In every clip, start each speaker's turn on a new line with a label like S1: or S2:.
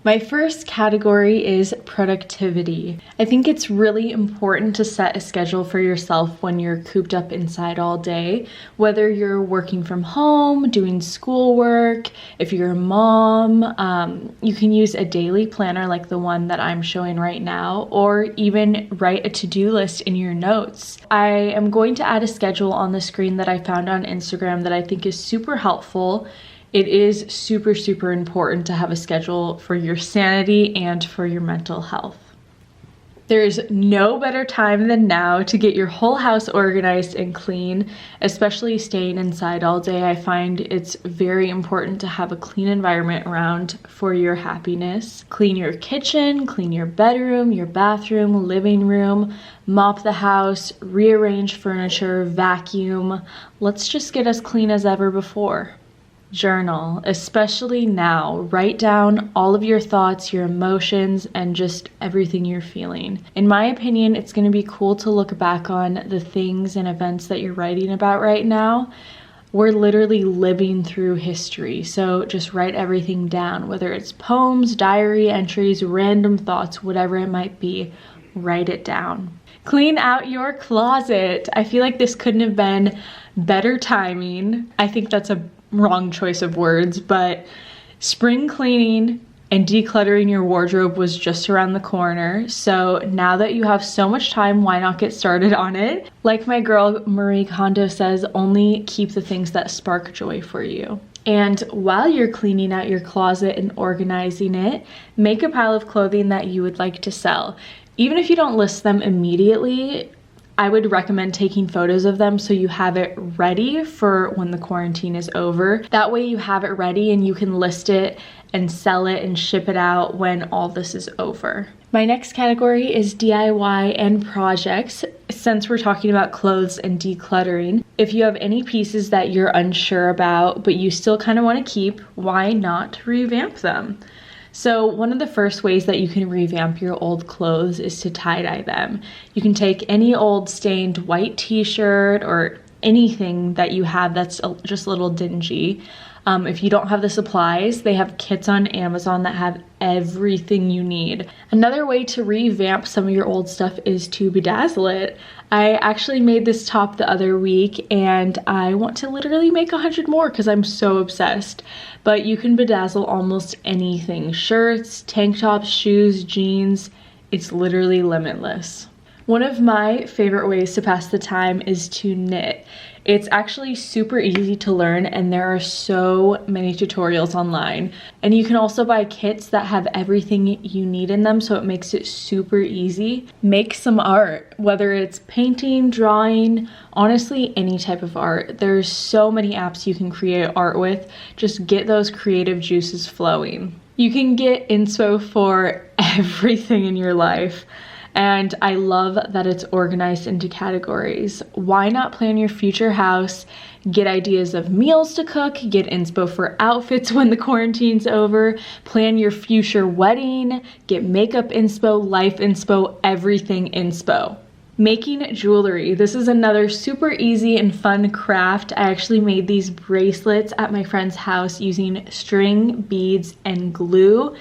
S1: My first category is productivity. I think it's really important to set a schedule for yourself when you're cooped up inside all day, whether you're working from home, doing schoolwork, if you're a mom, you can use a daily planner like the one that I'm showing right now, or even write a to-do list in your notes. I am going to add a schedule on the screen that I found on Instagram that I think is super helpful. It is super, super important to have a schedule for your sanity and for your mental health. There's no better time than now to get your whole house organized and clean, especially staying inside all day. I find it's very important to have a clean environment around for your happiness. Clean your kitchen, clean your bedroom, your bathroom, living room, mop the house, rearrange furniture, vacuum. Let's just get as clean as ever before. Journal, especially now. Write down all of your thoughts, your emotions, and just everything you're feeling. In my opinion, it's going to be cool to look back on the things and events that you're writing about right now. We're literally living through history, so just write everything down, whether it's poems, diary entries, random thoughts, whatever it might be, write it down. Clean out your closet. I feel like this couldn't have been better timing. I think that's a wrong choice of words, but spring cleaning and decluttering your wardrobe was just around the corner. So now that you have so much time, why not get started on it? Like my girl Marie Kondo says, only keep the things that spark joy for you. And while you're cleaning out your closet and organizing it, make a pile of clothing that you would like to sell. Even if you don't list them immediately, I would recommend taking photos of them so you have it ready for when the quarantine is over. That way you have it ready and you can list it and sell it and ship it out when all this is over. My next category is DIY and projects. Since we're talking about clothes and decluttering, if you have any pieces that you're unsure about but you still kind of want to keep, why not revamp them? So one of the first ways that you can revamp your old clothes is to tie-dye them. You can take any old stained white t-shirt or anything that you have that's just a little dingy. If you don't have the supplies, they have kits on Amazon that have everything you need. Another way to revamp some of your old stuff is to bedazzle it. I actually made this top the other week and I want to literally make 100 more because I'm so obsessed. But you can bedazzle almost anything. Shirts, tank tops, shoes, jeans. It's literally limitless. One of my favorite ways to pass the time is to knit. It's actually super easy to learn and there are so many tutorials online. And you can also buy kits that have everything you need in them, so it makes it super easy. Make some art, whether it's painting, drawing, honestly any type of art. There's so many apps you can create art with. Just get those creative juices flowing. You can get inspo for everything in your life. And I love that it's organized into categories. Why not plan your future house, get ideas of meals to cook, get inspo for outfits when the quarantine's over, plan your future wedding, get makeup inspo, life inspo, everything inspo. Making jewelry. This is another super easy and fun craft. I actually made these bracelets at my friend's house using string, beads, and glue.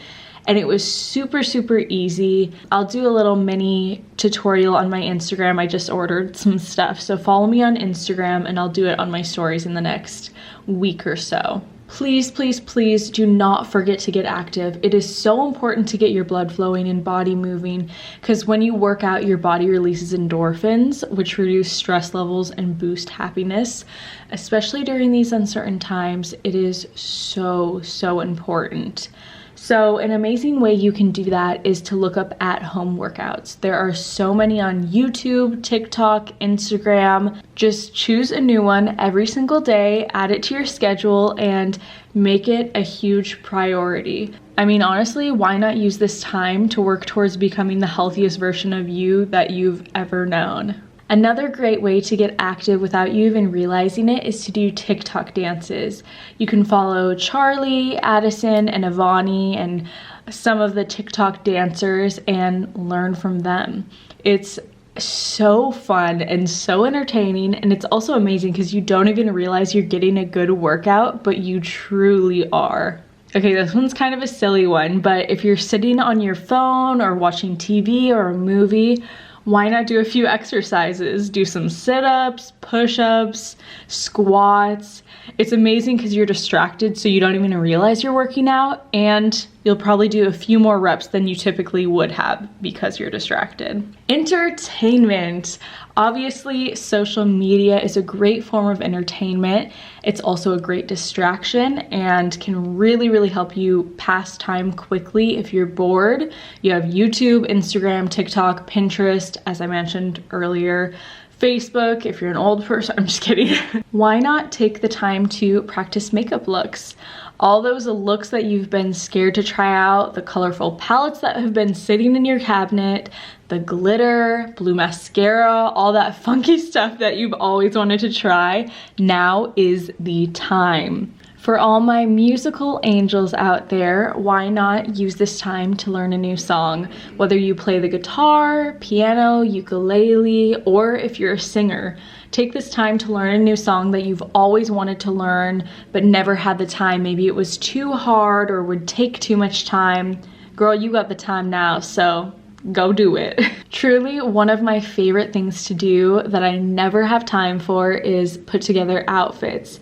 S1: And it was super, super easy. I'll do a little mini tutorial on my Instagram. I just ordered some stuff. So follow me on Instagram and I'll do it on my stories in the next week or so. Please, please, please do not forget to get active. It is so important to get your blood flowing and body moving because when you work out, your body releases endorphins, which reduce stress levels and boost happiness. Especially during these uncertain times, it is so, so important. So an amazing way you can do that is to look up at-home workouts. There are so many on YouTube, TikTok, Instagram. Just choose a new one every single day, add it to your schedule, and make it a huge priority. I mean, honestly, why not use this time to work towards becoming the healthiest version of you that you've ever known? Another great way to get active without you even realizing it is to do TikTok dances. You can follow Charlie, Addison, and Avani and some of the TikTok dancers and learn from them. It's so fun and so entertaining, and it's also amazing because you don't even realize you're getting a good workout, but you truly are. Okay, this one's kind of a silly one, but if you're sitting on your phone or watching TV or a movie, why not do a few exercises? Do some sit-ups, push-ups, squats. It's amazing because you're distracted, so you don't even realize you're working out, and you'll probably do a few more reps than you typically would have because you're distracted. Entertainment. Obviously, social media is a great form of entertainment. It's also a great distraction and can really help you pass time quickly if you're bored. You have YouTube, Instagram, TikTok, Pinterest, as I mentioned earlier, Facebook, if you're an old person. I'm just kidding. Why not take the time to practice makeup looks? All those looks that you've been scared to try out, the colorful palettes that have been sitting in your cabinet, the glitter, blue mascara, all that funky stuff that you've always wanted to try, now is the time. For all my musical angels out there, why not use this time to learn a new song? Whether you play the guitar, piano, ukulele, or if you're a singer, take this time to learn a new song that you've always wanted to learn but never had the time. Maybe it was too hard or would take too much time. Girl, you got the time now, so go do it. Truly, one of my favorite things to do that I never have time for is put together outfits.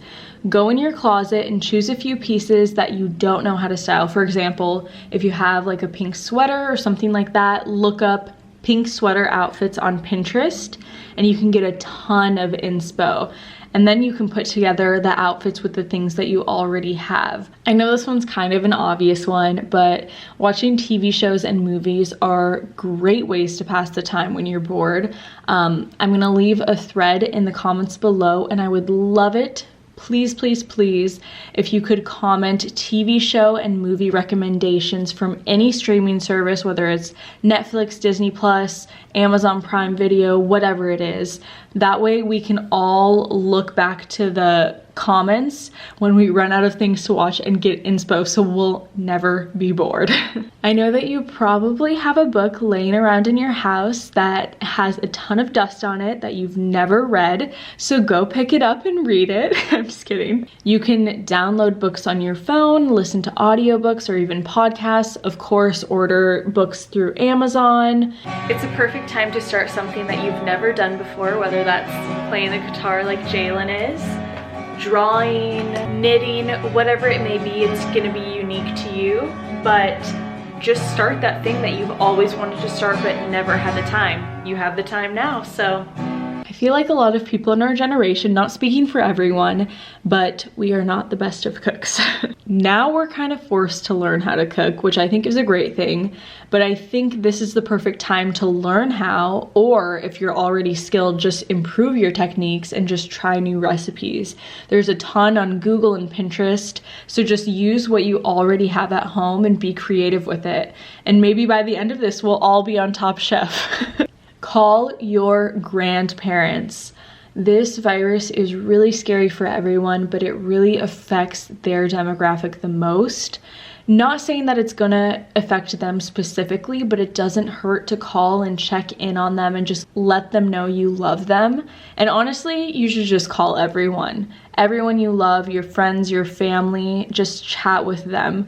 S1: Go in your closet and choose a few pieces that you don't know how to style. For example, if you have like a pink sweater or something like that, look up pink sweater outfits on Pinterest and you can get a ton of inspo. And then you can put together the outfits with the things that you already have. I know this one's kind of an obvious one, but watching TV shows and movies are great ways to pass the time when you're bored. I'm gonna leave a thread in the comments below and I would love it, please, if you could comment TV show and movie recommendations from any streaming service, whether it's Netflix, Disney Plus, Amazon Prime Video, whatever it is. That way we can all look back to the comments when we run out of things to watch and get inspo, so we'll never be bored. I know that you probably have a book laying around in your house that has a ton of dust on it that you've never read, so go pick it up and read it. I'm just kidding. You can download books on your phone, listen to audiobooks or even podcasts. Of course, order books through Amazon. It's a perfect time to start something that you've never done before, whether that's playing the guitar like Jalen is, drawing, knitting, whatever it may be. It's gonna be unique to you, but just start that thing that you've always wanted to start but never had the time. You have the time now, so. I feel like a lot of people in our generation, not speaking for everyone, but we are not the best of cooks. Now we're kind of forced to learn how to cook, which I think is a great thing, but I think this is the perfect time to learn how, or if you're already skilled, just improve your techniques and just try new recipes. There's a ton on Google and Pinterest, so just use what you already have at home and be creative with it. And maybe by the end of this, we'll all be on Top Chef. Call your grandparents. This virus is really scary for everyone, but it really affects their demographic the most. Not saying that it's gonna affect them specifically, but it doesn't hurt to call and check in on them and just let them know you love them. And honestly, you should just call everyone. Everyone you love, your friends, your family, just chat with them.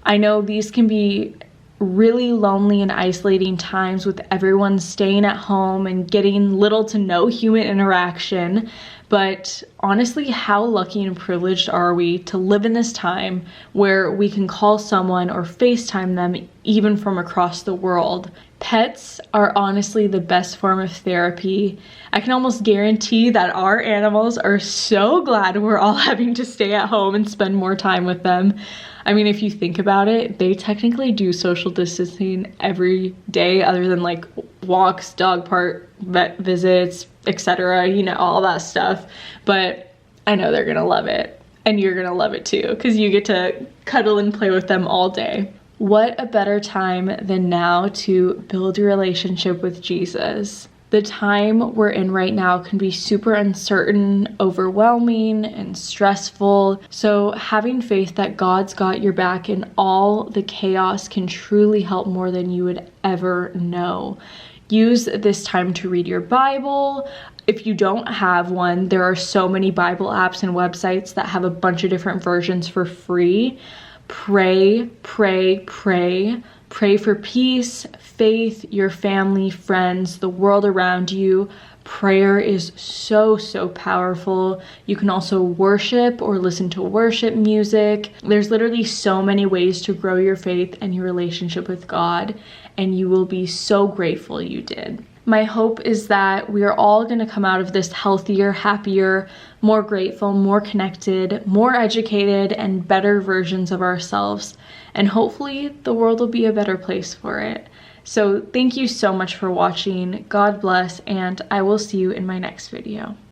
S1: I know these can be really lonely and isolating times with everyone staying at home and getting little to no human interaction, but honestly, how lucky and privileged are we to live in this time where we can call someone or FaceTime them even from across the world. Pets are honestly the best form of therapy. I can almost guarantee that our animals are so glad we're all having to stay at home and spend more time with them. I mean, if you think about it, they technically do social distancing every day other than like walks, dog park, vet visits, etc., you know, all that stuff. But I know they're gonna love it, and you're gonna love it too, because you get to cuddle and play with them all day. What a better time than now to build your relationship with Jesus. The time we're in right now can be super uncertain, overwhelming, and stressful. So having faith that God's got your back in all the chaos can truly help more than you would ever know. Use this time to read your Bible. If you don't have one, there are so many Bible apps and websites that have a bunch of different versions for free. Pray, pray, pray. Pray for peace, faith, your family, friends, the world around you. Prayer is so, so powerful. You can also worship or listen to worship music. There's literally so many ways to grow your faith and your relationship with God, and you will be so grateful you did. My hope is that we are all going to come out of this healthier, happier, more grateful, more connected, more educated, and better versions of ourselves. And hopefully the world will be a better place for it. So thank you so much for watching. God bless, and I will see you in my next video.